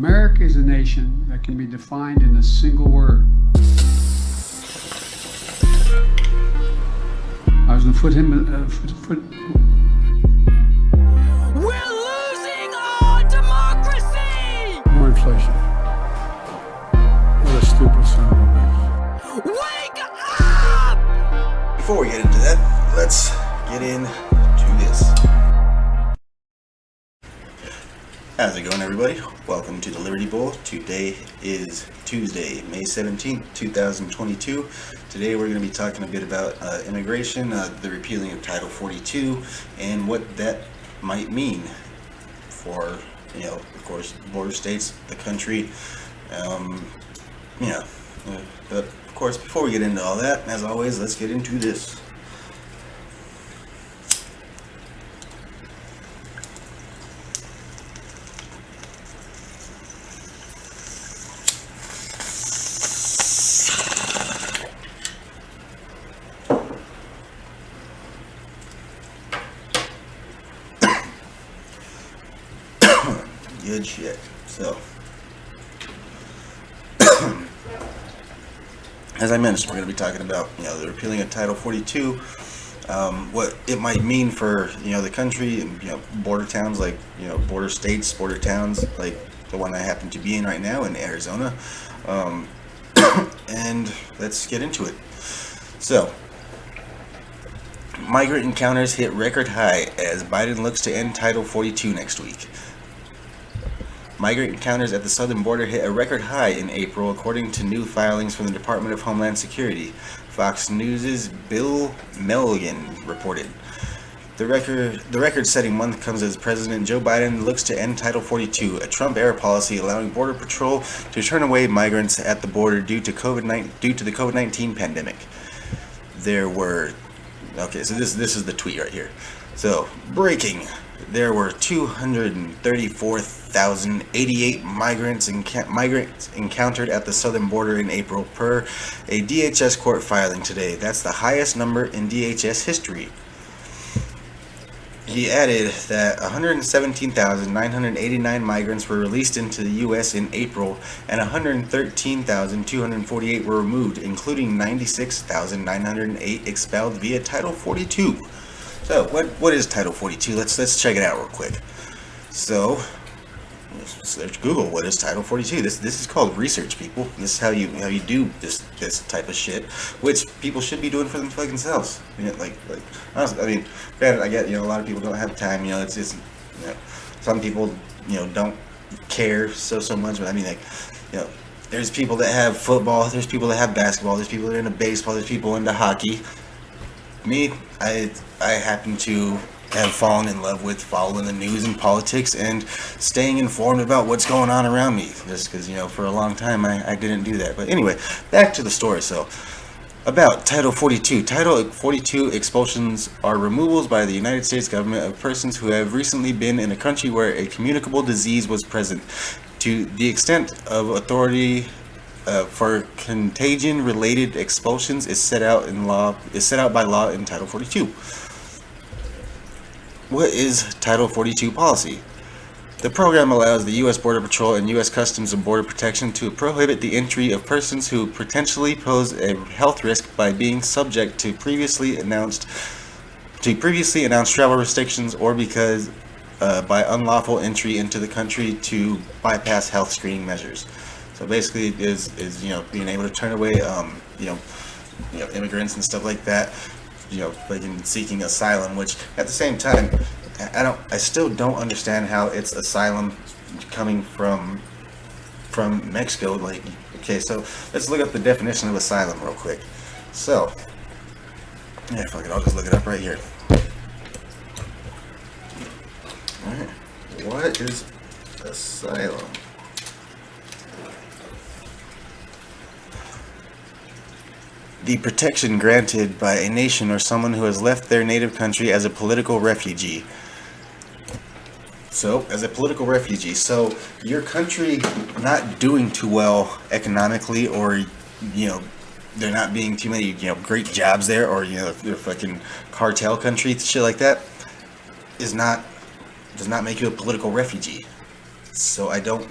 America is a nation that can be defined in a single word. I was going to put him. We're losing our democracy! More inflation. What a stupid son of a bitch. Wake up! Before we get into that, let's get into this. How's it going, everybody? Welcome to the Liberty Bowl. Today is Tuesday, May 17th, 2022. Today we're going to be talking a bit about immigration, the repealing of Title 42, and what that might mean for, of course, border states, the country, but of course, before we get into all that, as always, let's get into this. Good shit. So, as I mentioned, we're going to be talking about, the repealing of Title 42, what it might mean for, the country and, border towns like, border states, border towns like the one I happen to be in right now in Arizona. And let's get into it. So, migrant encounters hit record high as Biden looks to end Title 42 next week. Migrant encounters at the southern border hit a record high in April, according to new filings from the Department of Homeland Security. Fox News' Bill Milligan reported. The record-setting month comes as President Joe Biden looks to end Title 42, a Trump-era policy allowing Border Patrol to turn away migrants at the border due to the COVID-19 pandemic. There were... Okay, so this is the tweet right here. So, breaking. There were 234,088 migrants encountered at the southern border in April, per a DHS court filing today. That's the highest number in DHS history. He added that 117,989 migrants were released into the U.S. in April, and 113,248 were removed, including 96,908 expelled via Title 42. So, what is Title 42? Let's check it out real quick. So, search Google. What is Title 42? This is called research, people. This is how you do this type of shit, which people should be doing for themselves. Honestly, granted, I get a lot of people don't have time. It's some people don't care so much, but there's people that have football, there's people that have basketball, there's people that are into baseball, there's people into hockey. Me, I happen to have fallen in love with following the news and politics and staying informed about what's going on around me. Just because, for a long time I didn't do that. But anyway, back to the story. So, about Title 42. Title 42 expulsions are removals by the United States government of persons who have recently been in a country where a communicable disease was present. To the extent of authority for contagion-related expulsions is set out by law in Title 42. What is Title 42 policy? The program allows the U.S. Border Patrol and U.S. Customs and Border Protection to prohibit the entry of persons who potentially pose a health risk by being subject to previously announced travel restrictions, or because by unlawful entry into the country to bypass health screening measures. So basically, it is being able to turn away immigrants and stuff like that, like in seeking asylum. Which at the same time, I still don't understand how it's asylum coming from Mexico. Like, okay, so let's look up the definition of asylum real quick. So, yeah, fuck it, I'll just look it up right here. All right, what is asylum? The protection granted by a nation or someone who has left their native country as a political refugee. So, as a political refugee, so your country not doing too well economically, or there not being too many great jobs there, or they're fucking cartel country, shit like that, does not make you a political refugee. So I don't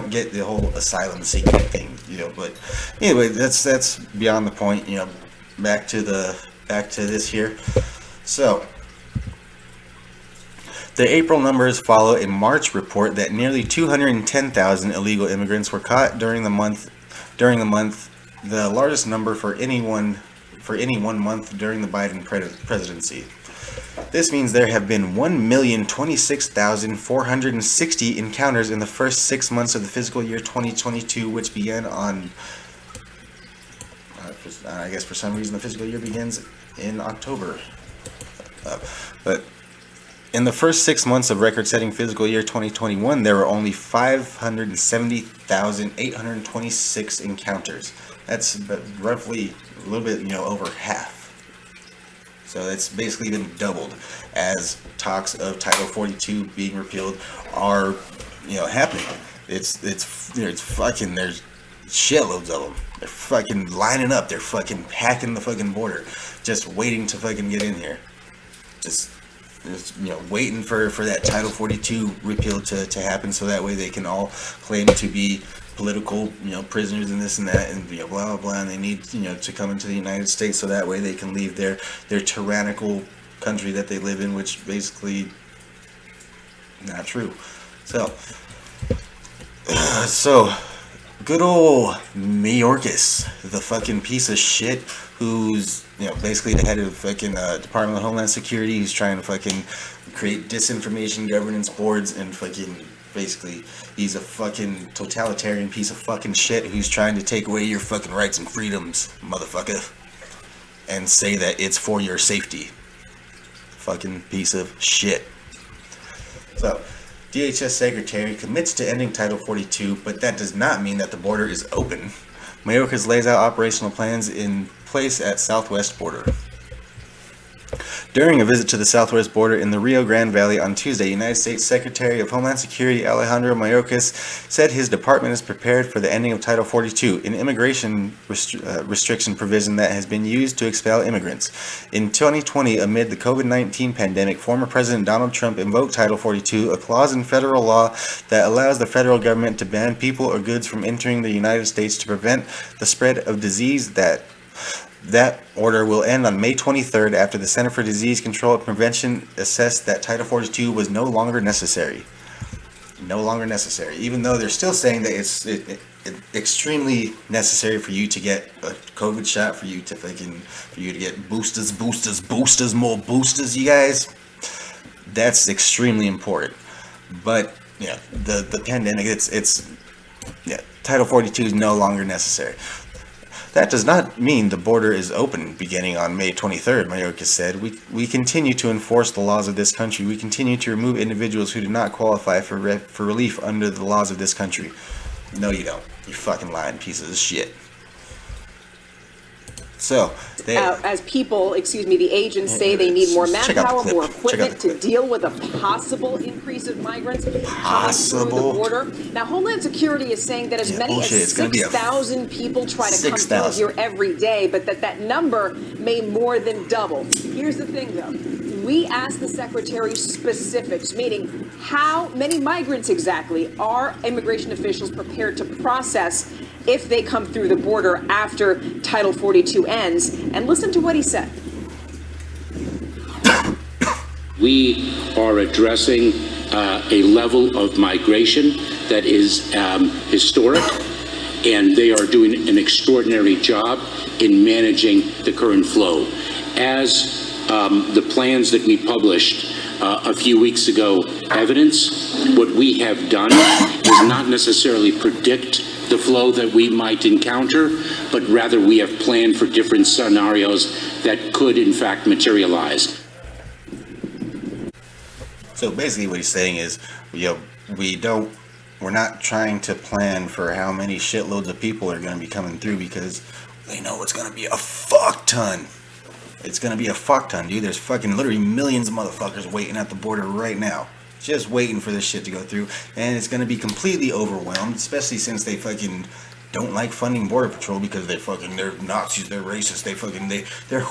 get the whole asylum seeking thing, you know. But anyway, that's beyond the point, you know. Back to this here. So the April numbers follow a March report that nearly 210,000 illegal immigrants were caught during the month, the largest number for any one month during the Biden presidency. This means there have been 1,026,460 encounters in the first 6 months of the fiscal year 2022, which began on, I guess for some reason the fiscal year begins in October. But in the first 6 months of record-setting fiscal year 2021, there were only 570,826 encounters. That's roughly a little bit, you know, over half. So it's basically been doubled as talks of Title 42 being repealed are, you know, happening. It's fucking, there's shitloads of them. They're fucking lining up. They're fucking packing the fucking border, just waiting to fucking get in here. Just you know, waiting for that Title 42 repeal to happen, so that way they can all claim to be political, you know, prisoners and this and that, and, you know, blah blah blah, and they need, you know, to come into the United States so that way they can leave their tyrannical country that they live in, which basically not true. So good old Mayorkas, the fucking piece of shit, who's, you know, basically the head of fucking Department of Homeland Security, who's trying to fucking create disinformation governance boards, and fucking basically he's a fucking totalitarian piece of fucking shit who's trying to take away your fucking rights and freedoms, motherfucker, and say that it's for your safety. Fucking piece of shit. So DHS Secretary commits to ending Title 42, but that does not mean that the border is open. Mayorkas lays out operational plans in place at southwest border. During a visit to the southwest border in the Rio Grande Valley on Tuesday, United States Secretary of Homeland Security Alejandro Mayorkas said his department is prepared for the ending of Title 42, an immigration restriction provision that has been used to expel immigrants. In 2020, amid the COVID-19 pandemic, former President Donald Trump invoked Title 42, a clause in federal law that allows the federal government to ban people or goods from entering the United States to prevent the spread of disease. That order will end on May 23rd after the Center for Disease Control and Prevention assessed that Title 42 was no longer necessary. No longer necessary, even though they're still saying that it's extremely necessary for you to get a COVID shot, for you to get boosters, more boosters, you guys. That's extremely important. But yeah, the pandemic, Title 42 is no longer necessary. That does not mean the border is open beginning on May 23rd, Mayorkas said. We continue to enforce the laws of this country. We continue to remove individuals who do not qualify for relief under the laws of this country. No, you don't. You fucking lying pieces of shit. So, as people, the agents say they need more manpower, more equipment to deal with a possible increase of migrants coming through the border. Now, Homeland Security is saying that as many as 6,000 people try to come through here every day, but that number may more than double. Here's the thing, though. We asked the Secretary specifics, meaning how many migrants exactly are immigration officials prepared to process if they come through the border after Title 42 ends. And listen to what he said. We are addressing a level of migration that is historic, and they are doing an extraordinary job in managing the current flow. As the plans that we published a few weeks ago evidence, what we have done is not necessarily predict the flow that we might encounter, but rather we have planned for different scenarios that could in fact materialize. So basically what he's saying is, we're not trying to plan for how many shitloads of people are going to be coming through, because we know it's going to be a fuck ton. It's going to be a fuck ton, dude. There's fucking literally millions of motherfuckers waiting at the border right now, just waiting for this shit to go through, and it's going to be completely overwhelmed, especially since they fucking don't like funding Border Patrol because they're Nazis, they're racist, they're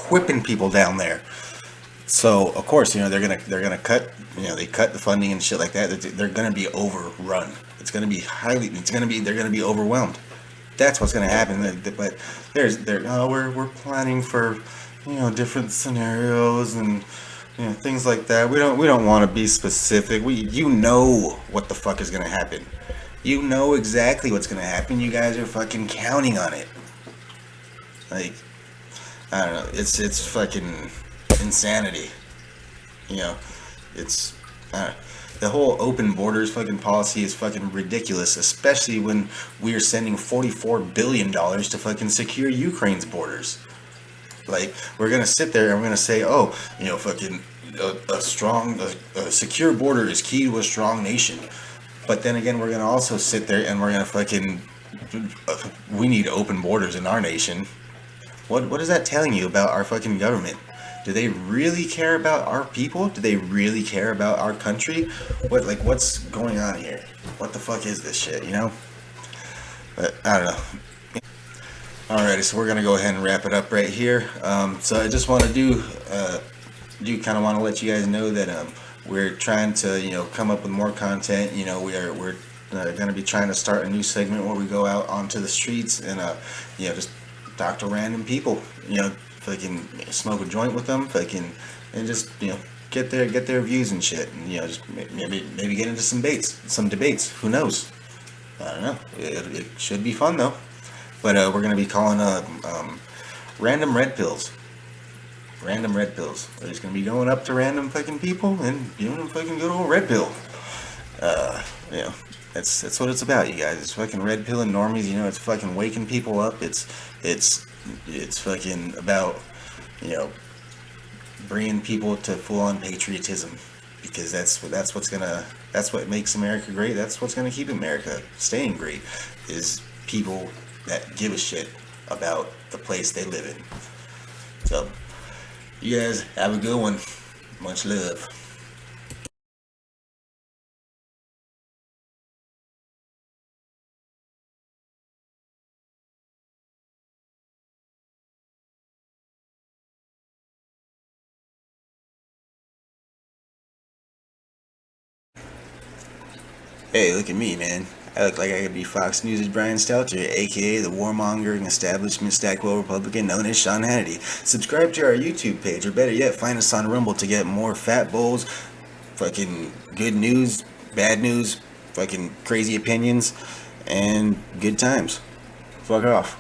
whipping people down there. So of course, they're gonna cut, they cut the funding and shit like that. They're gonna be overrun. They're gonna be overwhelmed. That's what's gonna happen. But we're planning for, different scenarios and, things like that. We don't want to be specific. You know what the fuck is gonna happen. You know exactly what's gonna happen. You guys are fucking counting on it. Like, I don't know. It's fucking insanity. It's the whole open borders fucking policy is fucking ridiculous, especially when we are sending $44 billion to fucking secure Ukraine's borders. Like, we're gonna sit there and we're gonna say, oh, fucking a secure border is key to a strong nation. But then again, we're gonna also sit there and we're gonna fucking we need open borders in our nation. What is that telling you about our fucking government? Do they really care about our people? Do they really care about our country? What's going on here? What the fuck is this shit, But I don't know. Alrighty, so we're gonna go ahead and wrap it up right here. So I just want to kind of want to let you guys know that we're trying to come up with more content. We're gonna be trying to start a new segment where we go out onto the streets and just talk to random people. Fucking smoke a joint with them, and just get their views and shit, and just maybe get into some debates. Who knows? I don't know. It should be fun though. But we're gonna be calling random red pills. Random red pills. We're just gonna be going up to random fucking people and giving them fucking good old red pill. That's what it's about, you guys. It's fucking red pill and normies. It's fucking waking people up. It's fucking about bringing people to full on patriotism, because that's what makes America great. That's what's gonna keep America staying great, is people that give a shit about the place they live in. So, you guys have a good one. Much love. Hey, look at me, man. I look like I could be Fox News' Brian Stelter, aka the warmongering establishment Stackwell Republican known as Sean Hannity. Subscribe to our YouTube page, or better yet, find us on Rumble to get more fat bowls, fucking good news, bad news, fucking crazy opinions, and good times. Fuck off.